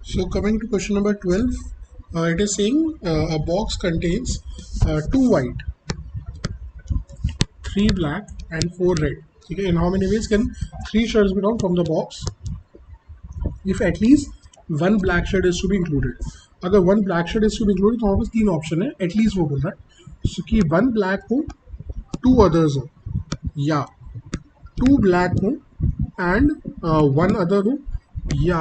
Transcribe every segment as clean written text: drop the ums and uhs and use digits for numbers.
So coming to question number 12, it is saying a box contains 2 white, 3 black and 4 red. Okay, in how many ways can 3 shirts be drawn from the box if at least one black shirt is to be included? अगर one black shirt is to be included तो हमारे पास 3 option है, at least वो बोल रहा है so कि one black हो, 2 others हो, या 2 black हो and 1 other हो, या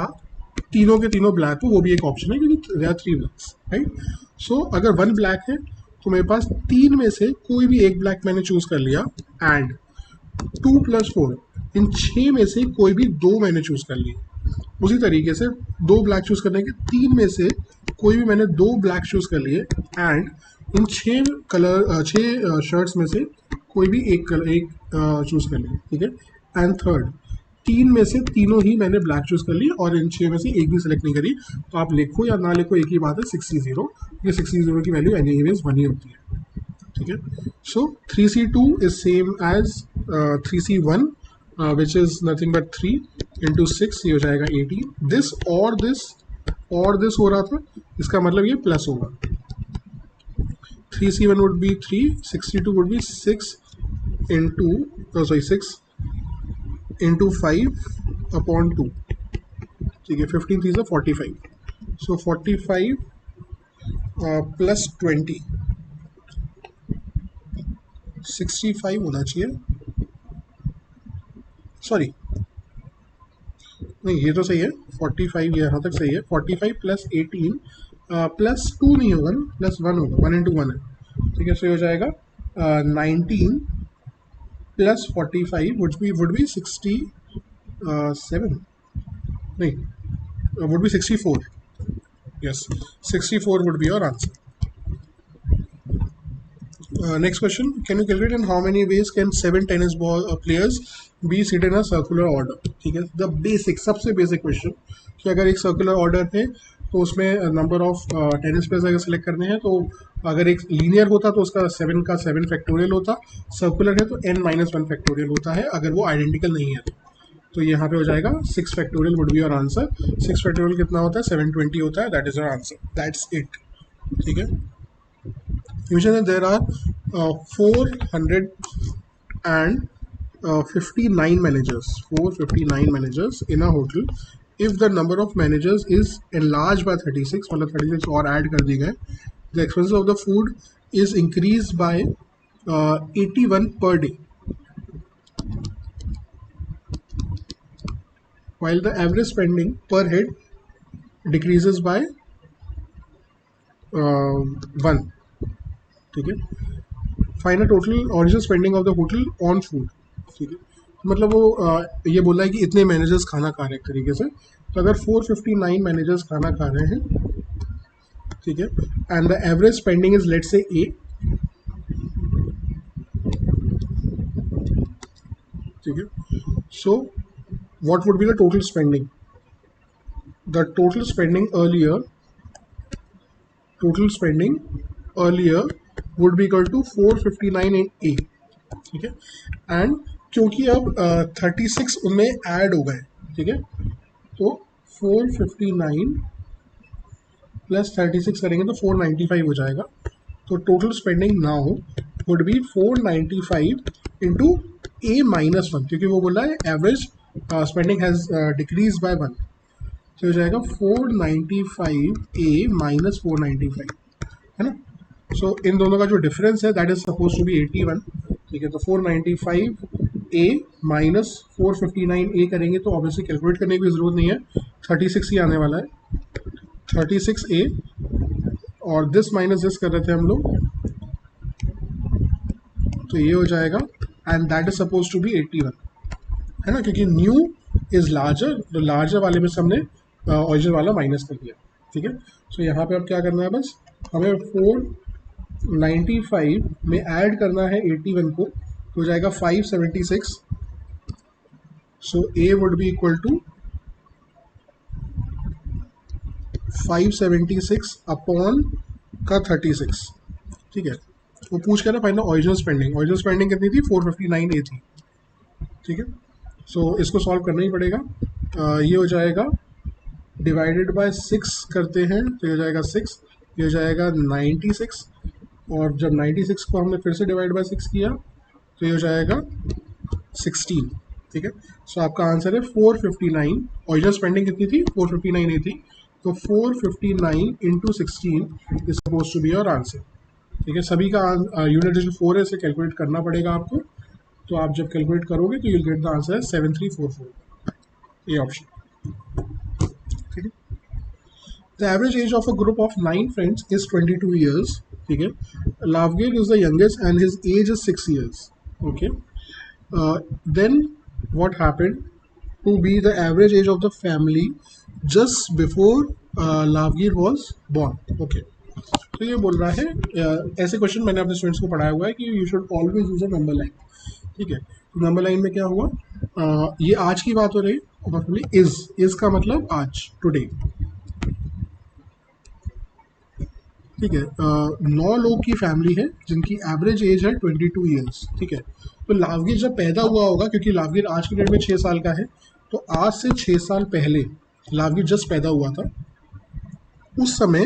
तीनों के तीनों ब्लैक हो, वो भी एक ऑप्शन है क्योंकि देयर आर 3 ब्लैक्स, राइट. सो अगर 1 ब्लैक है तो मेरे पास 3 में से कोई भी एक ब्लैक मैंने चूज कर लिया एंड 2 + 4 इन 6 में से कोई भी 2 मैंने चूज कर लिए. उसी तरीके से 2 ब्लैक चूज करने के 3 में से कोई भी मैंने 2 ब्लैक चूज कर लिए एंड इन 6 शर्ट्स में से कोई भी एक चूज कर लिए, ठीक है. एंड थर्ड, 3 में से तीनों ही मैंने ब्लैक चूज कर ली और इन 6 में से एक भी सेलेक्ट नहीं करी. तो आप लिखो या ना लिखो एक ही बात है, 60. ये 60 की वैल्यू एनीवेज 1 ही होती है, ठीक है. So 3C2 is same as 3C1 which is nothing but 3 into 6, ये हो जाएगा 18. दिस और दिस हो रहा था, इसका मतलब ये प्लस होगा. 3C1 would be 3, 62 would be 6 into 5 upon 2, ठीक है. 15 3 45. सो 45 प्लस 20 65 होना चाहिए. सॉरी नहीं, ये तो सही है. 45 ये यहाँ तक सही है. 45 प्लस 18 प्लस 2 नहीं होगा ना, प्लस 1 होगा. 1 × 1 है, ठीक है. सो ये हो जाएगा 19 प्लस 45 वुड बी 67, नहीं, would be 64. Yes, 64 would be your answer. Next question, can you calculate in how many ways can 7 tennis ball players be seated in a circular order? ठीक है. द बेसिक, सबसे basic question कि अगर एक circular order है तो उसमें number of tennis players अगर सेलेक्ट करने हैं तो अगर एक लीनियर होता तो उसका 7 का 7 फैक्टोरियल होता, सर्कुलर है तो n-1 फैक्टोरियल होता है अगर वो आइडेंटिकल नहीं है तो यहाँ पे हो जाएगा 6 factorial would be your answer. 6 factorial कितना होता है? 720 होता है. That is your answer. That's it, ठीक है. Usually there are 459 managers. 459 managers in a hotel. If the number of managers is enlarged by 36, मतलब 36 और ऐड कर दिए गए, the expenses of the food is increased by 81 per day, while the average spending per head decreases by 1. ठीक है. Final total original spending of the hotel on food, ठीक है. मतलब वो ये बोला है कि इतने मैनेजर्स खाना खा रहे हैं एक तरीके से. तो अगर 459 मैनेजर्स खाना खा रहे हैं, ठीक है, and the average spending is let's say a, ठीक है. So what would be the total spending? The total spending earlier would be equal to 459 in A, ठीक है. एंड क्योंकि अब 36 उनमें ऐड हो गए, ठीक है, तो 459 प्लस 36 करेंगे तो 495 हो जाएगा. तो total spending now would be 495 into A-1, क्योंकि वो बोला है average spending has decrease by 1. तो हो जाएगा 495 A - 495, है ना. सो इन दोनों का जो डिफरेंस है that is supposed to be 81, ठीक है. तो 495 A माइनस 459 A करेंगे तो ऑब्वियसली कैलकुलेट करने की जरूरत नहीं है, 36 ही आने वाला है. 36 A और दिस माइनस दिस कर रहे थे हम लोग, तो ये हो जाएगा and that is supposed to be 81, है ना, क्योंकि न्यू इज लार्जर, तो लार्जर वाले में से हमने ओरिजिनल वाला माइनस कर दिया, ठीक है. सो यहाँ पे अब क्या करना है, बस हमें 495 में ऐड करना है 81 को, तो हो जाएगा 576. So A would be equal to 576 upon का 36, ठीक है. वो पूछ कर रहा फाइनल ओरिजिनल स्पेंडिंग कितनी थी? 459 A थी, ठीक है. सो इसको सॉल्व करना ही पड़ेगा. ये हो जाएगा डिवाइडेड बाय 6 करते हैं तो ये हो जाएगा 6, ये हो जाएगा 96, और जब 96 को हमने फिर से डिवाइड बाय 6 किया तो ये हो जाएगा 16। ठीक है, सो आपका आंसर है 459। ओरिजिनल स्पेंडिंग कितनी थी? 459 थी, तो 459 into 16 is supposed to be your answer. ठीक है, सभी का यूनिट डिजिट 4 है, इसे कैलकुलेट करना पड़ेगा आपको। तो आप जब कैलकुलेट करोगे तो यूल गेट द आंसर 7344, ये ऑप्शन। ठीक है, the average age of a group of 9 friends is 22 years. ठीक है, लावगेट is the youngest and his age is 6 years. Okay, then what happened to be the average age of the family just before Lavgir was born? Okay, तो ये बोल रहा है ऐसे question मैंने अपने स्टूडेंट्स को पढ़ाया हुआ है कि you should always use a number line. ठीक है, तो नंबर लाइन में क्या हुआ, ये आज की बात हो रही है, इज का मतलब आज, टुडे। ठीक है, 9 लोग की फैमिली है जिनकी एवरेज एज है 22 ईयर्स। ठीक है, तो लावगीर जब पैदा हुआ होगा, क्योंकि लावगीर आज की डेट में 6 साल का है, तो आज से 6 साल पहले लावगीर जस्ट पैदा हुआ था, उस समय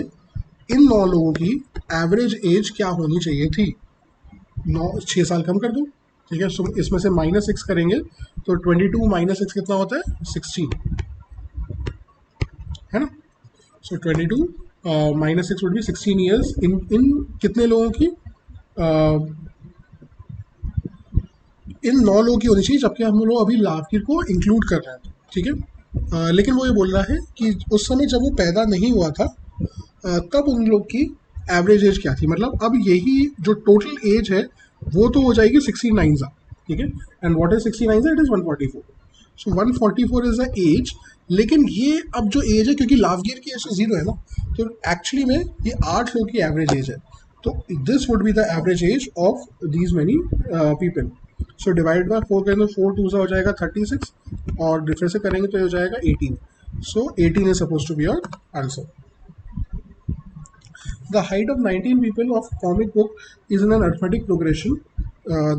इन 9 लोगों की एवरेज एज क्या होनी चाहिए थी? 6 साल कम कर दो। ठीक है, सो इसमें से -6 करेंगे तो 22 - 6 कितना होता है? 16, है ना। सो 22 -6 वुड बी 16 ईयर्स इन कितने लोगों की? इन 9 लोगों की होनी चाहिए, जबकि हम लोग अभी लावगीर को इंक्लूड कर रहे हैं। ठीक है, लेकिन वो ये बोल रहा है कि उस समय जब वो पैदा नहीं हुआ था तब उन लोग की एवरेज एज क्या थी, मतलब अब यही जो टोटल एज है वो तो हो जाएगी 69 सा। ठीक है, एंड व्हाट इज 69 सा? It is 144। So 144 is the age, लेकिन ये अब जो एज है, क्योंकि लावगीर की एज तो 0 है ना, तो एक्चुअली में ये 8 लोग की एवरेज एज है। तो this would be the average age of these many people. So divide by 4 करेंगे, 4 2 हो जाएगा 36, और डिफरेंस से करेंगे तो ये हो जाएगा 18। So 18 is supposed to be your answer. The height of 19 people of comic book is in an arithmetic progression.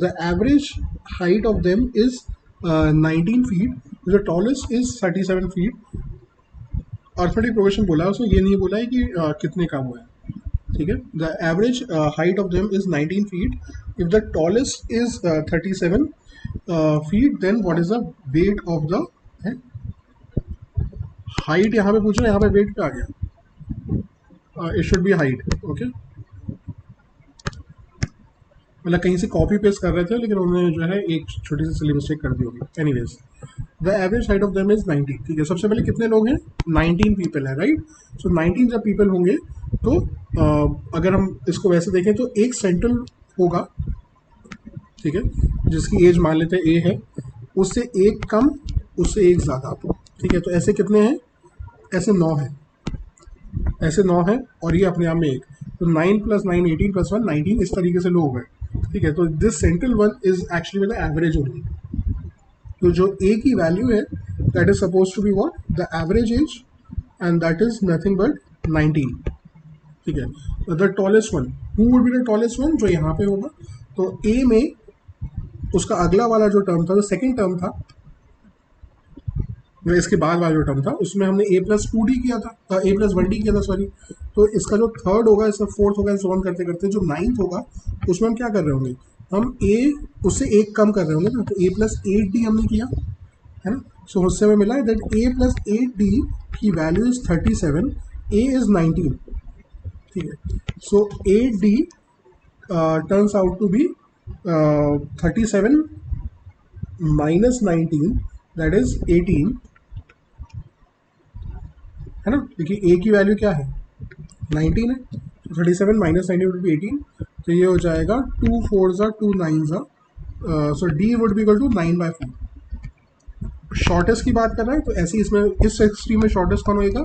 The average height of them is 19 feet. The tallest is 37 feet. Arithmetic progression बोला है उसने, ये नहीं बोला है कि कितने का हुआ है। ठीक है, the average height of them is 19 feet. If the tallest is 37 feet, then what is the weight of the height? यहाँ पे पूछ रहे हैं, यहाँ पे वेट पे आ गया, it should be height. Okay, मतलब कहीं से कॉपी पेस्ट कर रहे थे, लेकिन उन्होंने जो है एक छोटी सी सिली मिस्टेक कर दी होगी। Anyways, the average height of them is 90। ठीक है, सबसे पहले कितने लोग हैं? 19 पीपल है, राइट। सो 19 जब पीपल होंगे तो अगर हम इसको वैसे देखें तो एक सेंट्रल होगा, ठीक है, जिसकी एज मान लेते हैं ए है, उससे एक कम, उससे एक ज़्यादा। ठीक है, तो ऐसे कितने हैं? ऐसे 9 हैं, ऐसे 9 हैं, और ये अपने आप में एक, तो 9 + 9 18 + 1 19, इस तरीके से लोग हैं। ठीक है, तो this central one is actually the average only. तो जो ए की वैल्यू है that is supposed to be what? The average age, and that is nothing but 19। ठीक है, the tallest one, who would be the tallest one? जो यहाँ पे होगा। तो ए में उसका अगला वाला जो टर्म था, जो सेकेंड टर्म था, इसके बाद वाला जो टर्म था, उसमें हमने a+2d किया था, a+1d किया था, सॉरी। तो इसका जो थर्ड होगा, इसका फोर्थ होगा, इसे ऑन करते करते जो 9th होगा, उसमें हम क्या कर रहे होंगे? हम a उससे एक कम कर रहे होंगे ना, तो a+8d हमने किया, है ना। सो उससे हमें मिला दैट a+8d की वैल्यू इज 37, a इज 19। ठीक है, so 8d turns out to be 37 - 19, that is 18, है ना। देखिए ए की वैल्यू क्या है? 19 है, 37 - 19 वुड बी 18, तो ये हो जाएगा 2 4 2 9। So D would be equal to 9/4। Shortest की बात कर रहा है, तो ऐसे इसमें इस एक्सट्रीम में शॉर्टेस्ट कौन होएगा?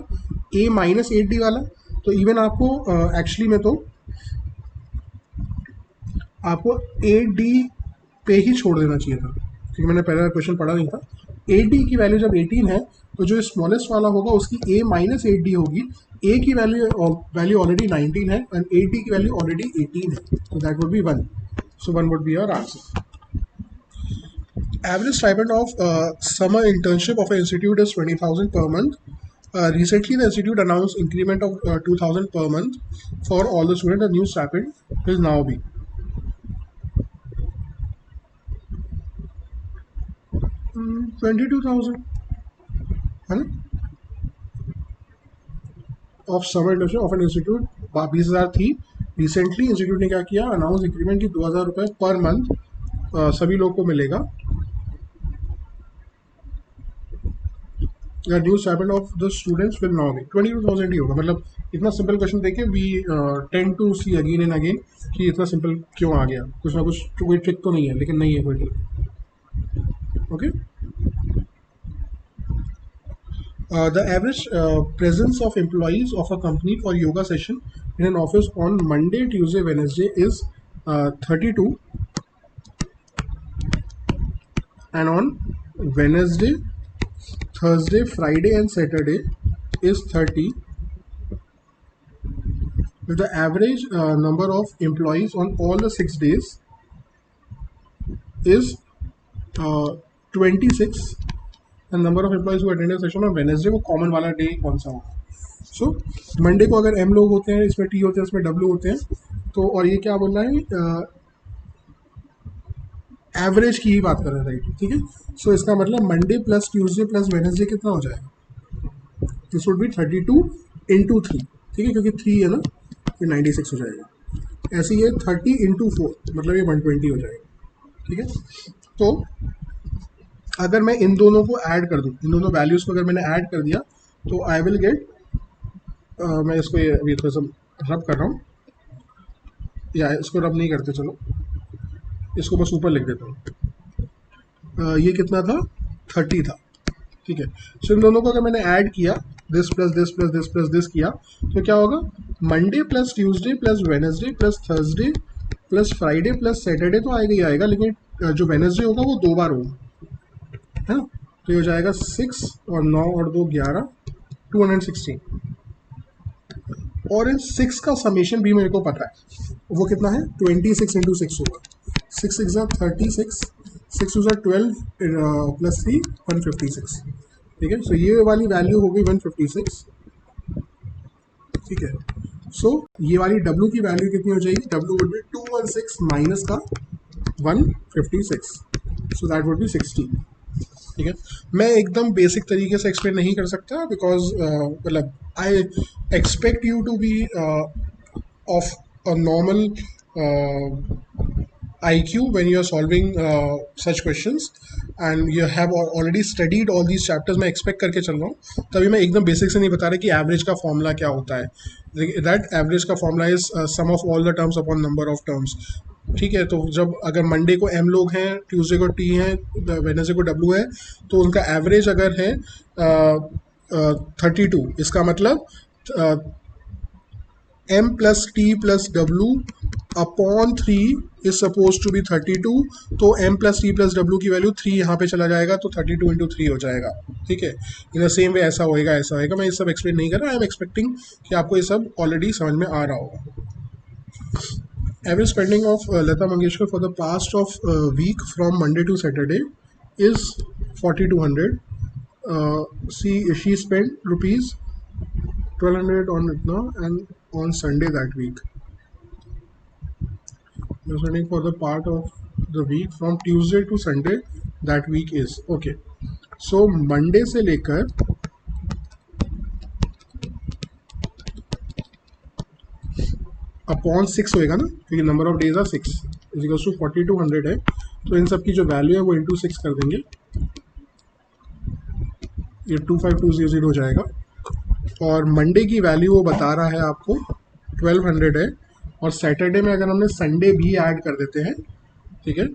a - 8d वाला। तो इवन आपको एक्चुअली में तो आपको 8d पे ही छोड़ देना चाहिए था, क्योंकि मैंने पहला क्वेश्चन पढ़ा नहीं था। 8d की वैल्यू जब 18 है, तो जो स्मॉलेस्ट वाला होगा उसकी a - 8d होगी। a की वैल्यू ऑलरेडी 19 है, एंड 8d की वैल्यू ऑलरेडी 18 है, तो that would be 1। So 1 would be your answer. Average stipend of summer internship of an institute is 20,000 per month. Recently, the institute announced increment of 2,000 per month for all the students. The new stipend will now be 22,000 है ना of summer internship of an institute 20,000 थी. Recently institute ने क्या किया, announce increment की 2,000 रुपये per month सभी लोग को मिलेगा. The new stipend of the students will now be 22,000 ही होगा. मतलब इतना सिंपल क्वेश्चन देखे we tend to see again and again कि इतना सिंपल क्यों आ गया, कुछ ना कुछ कोई ट्रिक तो नहीं है, लेकिन नहीं है कोई trick. Okay. The average presence of employees of a company for yoga session in an office on Monday, Tuesday, Wednesday is 32, and on Wednesday, Thursday, Friday and Saturday is 30. With the average number of employees on all the 6 days is 26, and number of employees who attend a session on Wednesday, वो common वाला day कौन सा होगा. So Monday को अगर M लोग होते हैं, इसमें टी होते हैं, इसमें डब्ल्यू होते हैं, तो और ये क्या बोल रहा है, एवरेज की ही बात कर रहे हैं, राइट. ठीक है. सो इसका मतलब Monday plus Tuesday plus Wednesday कितना हो जाएगा, दिस वुड बी 32 इंटू 3. ठीक है, क्योंकि 3 है ना, ये 96 हो जाएगा. ऐसे ये 30 इंटू 4 मतलब ये 120 हो जाएगा. ठीक है. तो अगर मैं इन दोनों को ऐड कर दूँ, इन दोनों वैल्यूज़ को अगर मैंने ऐड कर दिया, तो आई विल गेट, मैं इसको ये अभी थोड़ा सा रब कर रहा हूँ, या इसको रब नहीं करते, चलो इसको बस ऊपर लिख देता हूँ. ये कितना था, 30 था. ठीक है. सो इन दोनों को अगर मैंने ऐड किया, this plus this plus this plus this किया, तो क्या होगा, Monday plus Tuesday plus Wednesday plus Thursday plus Friday plus Saturday तो आएगा ही आएगा, लेकिन जो वेडनेसडे होगा वो 2 बार होगा, है ना. तो ये हो जाएगा 6 और 9 और 2 11, 216. और इन 6 का समेशन भी मेरे को पता है, वो कितना है, 26 इंटू 6 होगा. 6 6 36, 6 12 प्लस 3 156. ठीक है. सो ये वाली वैल्यू हो गई 156. ठीक है. सो ये वाली W की वैल्यू कितनी हो जाएगी, W वुड बी 216 माइनस का 156, सो दैट वुड बी 60. ठीक है. मैं एकदम बेसिक तरीके से एक्सप्लेन नहीं कर सकता, बिकॉज मतलब I expect you to be of a normal IQ when you are solving such questions and you have already studied all these chapters. मैं expect करके चल रहा हूँ, तभी मैं एकदम बेसिक से नहीं बता रहा कि एवरेज का फॉर्मूला क्या होता है. दैट एवरेज का formula is sum of all the terms upon number of terms. ठीक है. तो जब अगर मंडे को m लोग हैं, ट्यूसडे को t हैं, वेडनेसडे को w है, तो उनका एवरेज अगर है 32, इसका मतलब m plus t plus w upon 3 is supposed to be 32. तो m plus t plus w की वैल्यू 3 यहाँ पे चला जाएगा, तो 32 इंटू 3 हो जाएगा. ठीक है. इन द सेम वे ऐसा होएगा, ऐसा होएगा. मैं ये सब एक्सप्लेन नहीं कर रहा, आई एम एक्सपेक्टिंग कि आपको ये सब ऑलरेडी समझ में आ रहा होगा. Average spending of Lata Mangeshkar for the past of week from Monday to Saturday is 4,200. She spent rupees 1,200 on Itna and on Sunday that week. The spending for the part of the week from Tuesday to Sunday that week is okay. So Monday से लेकर upon 6 होएगा ना, क्योंकि number of days are 6 equals to 4,200 है. तो इन सब की जो वैल्यू है वो इंटू 6 कर देंगे, ये 25,200 हो जाएगा. और मंडे की वैल्यू वो बता रहा है आपको 1,200 है. और सैटरडे में अगर हमने संडे भी ऐड कर देते हैं, ठीक है,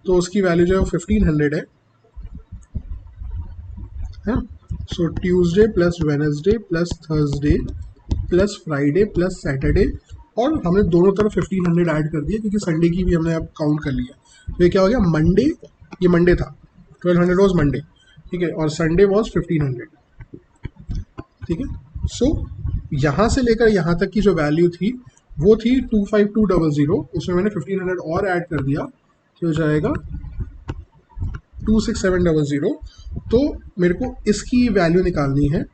तो उसकी वैल्यू जो है वो 1,500 है. So Tuesday plus Wednesday plus Thursday plus Friday plus Saturday, और हमने दोनों तरफ 1,500 ऐड कर दिया क्योंकि संडे की भी हमने अब काउंट कर लिया. तो ये क्या हो गया, मंडे, ये मंडे था, 1,200 वॉज मंडे. ठीक है. और संडे वॉज 1,500. ठीक है. सो यहाँ से लेकर यहाँ तक की जो वैल्यू थी वो थी 25200. उसमें मैंने 1,500 और ऐड कर दिया, तो हो जाएगा 26700. तो मेरे को इसकी वैल्यू निकालनी है.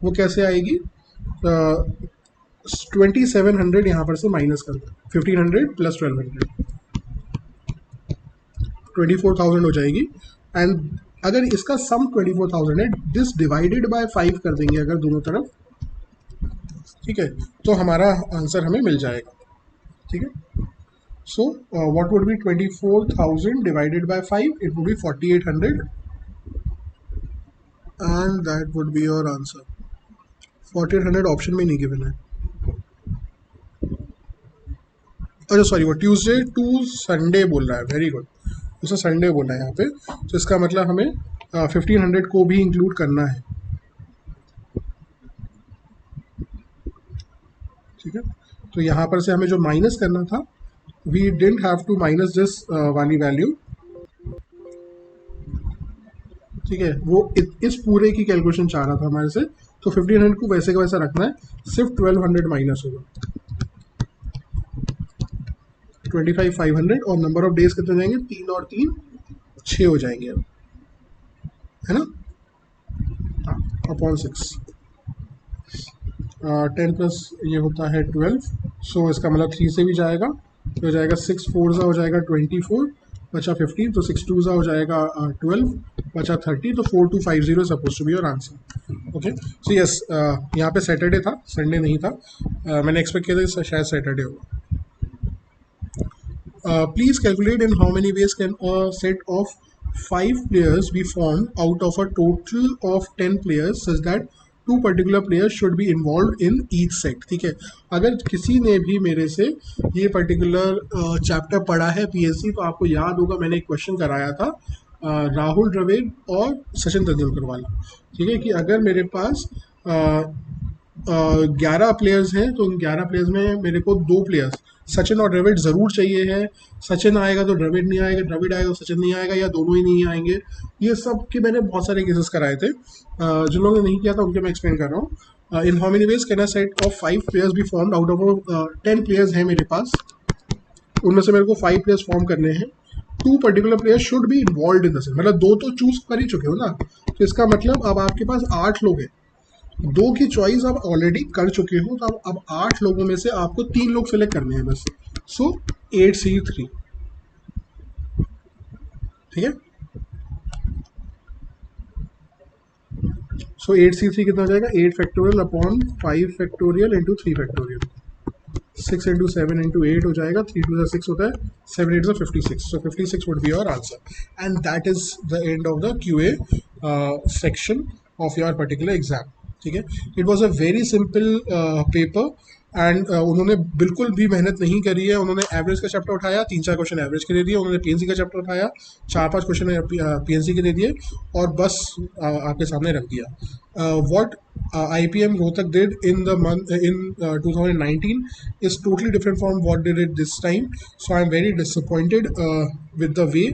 वो कैसे आएगी? 2700 यहाँ पर से माइनस कर दो, 1500 प्लस 1200, 24,000 हो जाएगी। एंड अगर इसका सम 24,000 है, दिस डिवाइडेड बाय 5 कर देंगे अगर दोनों तरफ, ठीक है, तो हमारा आंसर हमें मिल जाएगा, ठीक है। So what would B 24,000 divided by 5? It would be 4,800 and that would be your answer. 4,800 option में नहीं गिवन है। अच्छा सॉरी, वो ट्यूसडे टू संडे बोल रहा है, वेरी गुड, उसे संडे बोला है यहाँ पे, तो इसका मतलब हमें 1500 को भी इंक्लूड करना है, ठीक है। तो यहाँ पर से हमें जो माइनस करना था, we didn't have to minus this वाली वैल्यू, ठीक है, वो इस पूरे की कैलकुलेशन चाह रहा था हमारे से, तो 1500 को वैसे का वैसा रखना है, सिर्फ 1200 माइनस होगा, 25,500, और नंबर ऑफ डेज कितने जाएंगे? 3 और 3 6 हो जाएंगे अब, है ना, अपॉन 6, 10 प्लस ये होता है 12, सो इसका मतलब 3 से भी जाएगा, तो हो जाएगा 6 4 सा हो जाएगा 24, बचा 15, तो 6 2 सा हो जाएगा 12, बचा 30, तो 4250 supposed to be your answer. Okay, so yes, यहाँ पे सैटरडे था, संडे नहीं था, मैंने एक्सपेक्ट किया था शायद सैटरडे होगा। Please calculate in how many ways can a set of 5 players be formed out of a total of 10 players such that 2 particular players should be involved in each set। ठीक है, अगर किसी ने भी मेरे से ये पर्टिकुलर चैप्टर पढ़ा है पीएससी, तो आपको याद होगा मैंने एक क्वेश्चन कराया था राहुल द्रविड़ और सचिन तेंदुलकर वाला, ठीक है, कि अगर मेरे पास 11 प्लेयर्स हैं, तो उन 11 प्लेयर्स में मेरे को 2 प्लेयर्स सचिन और द्रविड़ ज़रूर चाहिए है, सचिन आएगा तो द्रविड़ नहीं आएगा, द्रविड़ आएगा तो सचिन नहीं आएगा, या दोनों ही नहीं आएंगे। ये सब के मैंने बहुत सारे केसेस कराए थे, जिन लोगों ने नहीं किया था उनके मैं एक्सप्लेन कर रहा हूँ। In how many ways can a set of 5 players be formed out of 10 players हैं मेरे पास, उनमें से मेरे को 5 प्लेयर्स फॉर्म करने हैं, 2 particular players should be involve in the set, मतलब 2 तो चूज कर ही चुके हो ना, तो इसका मतलब अब आपके पास 8 लोग हैं, 2 की चॉइस आप ऑलरेडी कर चुके हो, तो अब 8 लोगों में से आपको 3 लोग सेलेक्ट करने हैं बस, सो 8C3, ठीक है, सो 8C3 कितना हो जाएगा? 8 factorial upon 5 factorial into 3 factorial, 6 into 7 into 8 हो जाएगा, 3 2 6 होता है, 7 8 56, सो 56 would be your answer, and that is the end of the QA section of your particular exam, ठीक है। It was a very simple paper, and उन्होंने बिल्कुल भी मेहनत नहीं करी है, उन्होंने एवरेज का चैप्टर उठाया, 3-4 क्वेश्चन एवरेज के दे दिए, उन्होंने PNC का चैप्टर उठाया, 4-5 क्वेश्चन PNC के दे दिए, और बस आपके सामने रख दिया। What IPM Rohtak did in 2019 is totally different from what they did this time, so I'm very disappointed with the way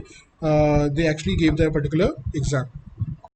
they actually gave their particular exam.